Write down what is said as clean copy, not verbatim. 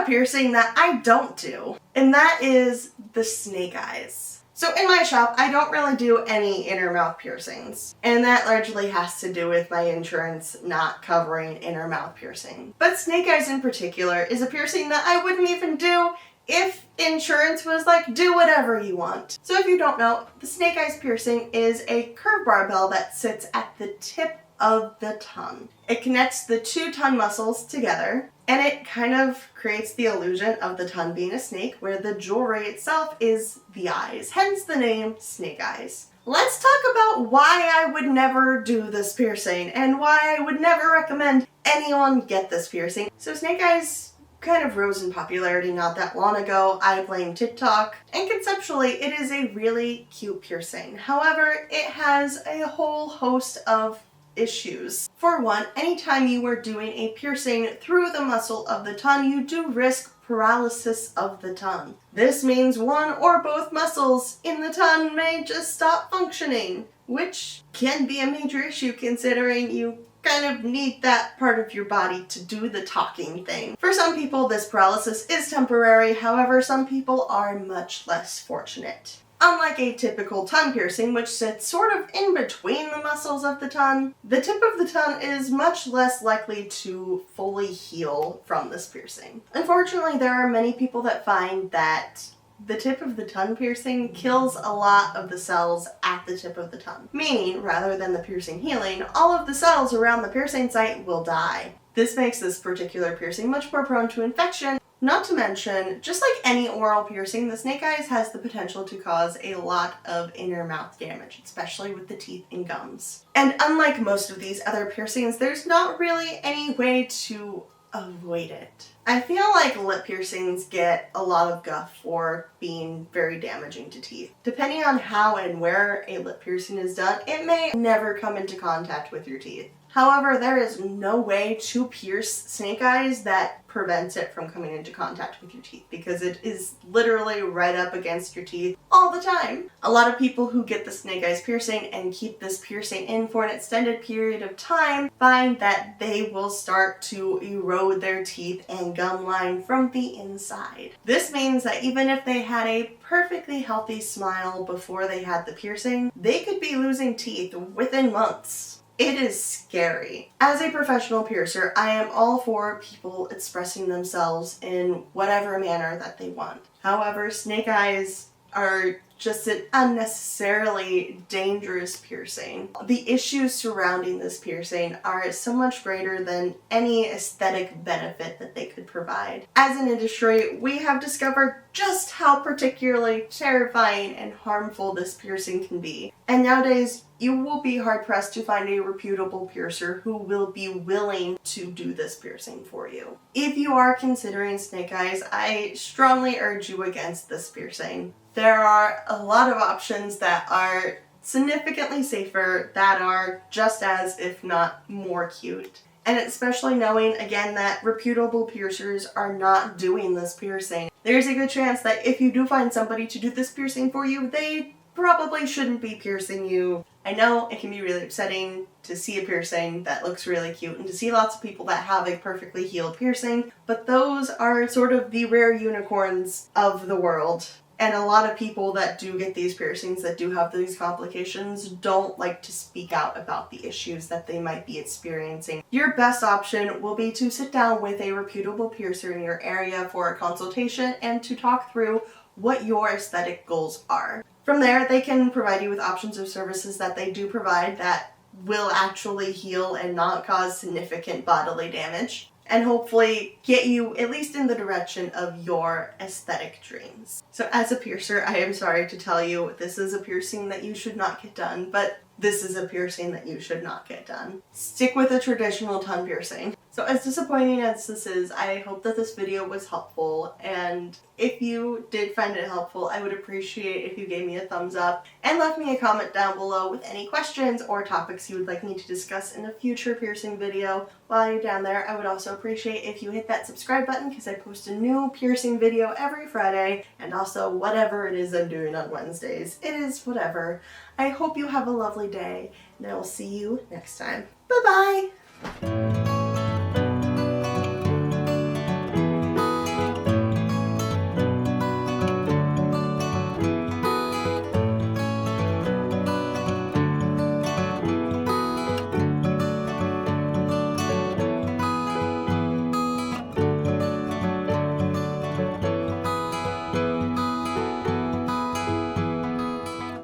a piercing that I don't do, and that is the snake eyes. So in my shop, I don't really do any inner mouth piercings, and that largely has to do with my insurance not covering inner mouth piercing. But snake eyes in particular is a piercing that I wouldn't even do if insurance was like, do whatever you want. So if you don't know, the snake eyes piercing is a curved barbell that sits at the tip of the tongue. It connects the two tongue muscles together, and it kind of creates the illusion of the tongue being a snake, where the jewelry itself is the eyes, hence the name snake eyes. Let's talk about why I would never do this piercing and why I would never recommend anyone get this piercing. So snake eyes kind of rose in popularity not that long ago. I blame TikTok, and conceptually it is a really cute piercing. However, it has a whole host of issues. For one, anytime you are doing a piercing through the muscle of the tongue, you do risk paralysis of the tongue. This means one or both muscles in the tongue may just stop functioning, which can be a major issue considering you kind of need that part of your body to do the talking thing. For some people, this paralysis is temporary. However, some people are much less fortunate. Unlike a typical tongue piercing, which sits sort of in between the muscles of the tongue, the tip of the tongue is much less likely to fully heal from this piercing. Unfortunately, there are many people that find that the tip of the tongue piercing kills a lot of the cells at the tip of the tongue. Meaning, rather than the piercing healing, all of the cells around the piercing site will die. This makes this particular piercing much more prone to infection. Not to mention, just like any oral piercing, the snake eyes has the potential to cause a lot of inner mouth damage, especially with the teeth and gums. And unlike most of these other piercings, there's not really any way to avoid it. I feel like lip piercings get a lot of guff for being very damaging to teeth. Depending on how and where a lip piercing is done, it may never come into contact with your teeth. However, there is no way to pierce snake eyes that prevents it from coming into contact with your teeth, because it is literally right up against your teeth all the time. A lot of people who get the snake eyes piercing and keep this piercing in for an extended period of time find that they will start to erode their teeth and gum line from the inside. This means that even if they had a perfectly healthy smile before they had the piercing, they could be losing teeth within months. It is scary. As a professional piercer, I am all for people expressing themselves in whatever manner that they want. However, snake eyes are just an unnecessarily dangerous piercing. The issues surrounding this piercing are so much greater than any aesthetic benefit that they could provide. As an industry, we have discovered just how particularly terrifying and harmful this piercing can be. And nowadays, you will be hard-pressed to find a reputable piercer who will be willing to do this piercing for you. If you are considering snake eyes, I strongly urge you against this piercing. There are a lot of options that are significantly safer, that are just as, if not more cute. And especially knowing, again, that reputable piercers are not doing this piercing. There's a good chance that if you do find somebody to do this piercing for you, they probably shouldn't be piercing you. I know it can be really upsetting to see a piercing that looks really cute and to see lots of people that have a perfectly healed piercing, but those are sort of the rare unicorns of the world. And a lot of people that do get these piercings, that do have these complications, don't like to speak out about the issues that they might be experiencing. Your best option will be to sit down with a reputable piercer in your area for a consultation and to talk through what your aesthetic goals are. From there, they can provide you with options of services that they do provide that will actually heal and not cause significant bodily damage, and hopefully get you at least in the direction of your aesthetic dreams. So as a piercer, I am sorry to tell you, this is a piercing that you should not get done, but this is a piercing that you should not get done. Stick with a traditional tongue piercing. So as disappointing as this is, I hope that this video was helpful, and if you did find it helpful, I would appreciate if you gave me a thumbs up and left me a comment down below with any questions or topics you would like me to discuss in a future piercing video. While you're down there, I would also appreciate if you hit that subscribe button, because I post a new piercing video every Friday, and also whatever it is I'm doing on Wednesdays. It is whatever. I hope you have a lovely day, and I will see you next time. Bye-bye!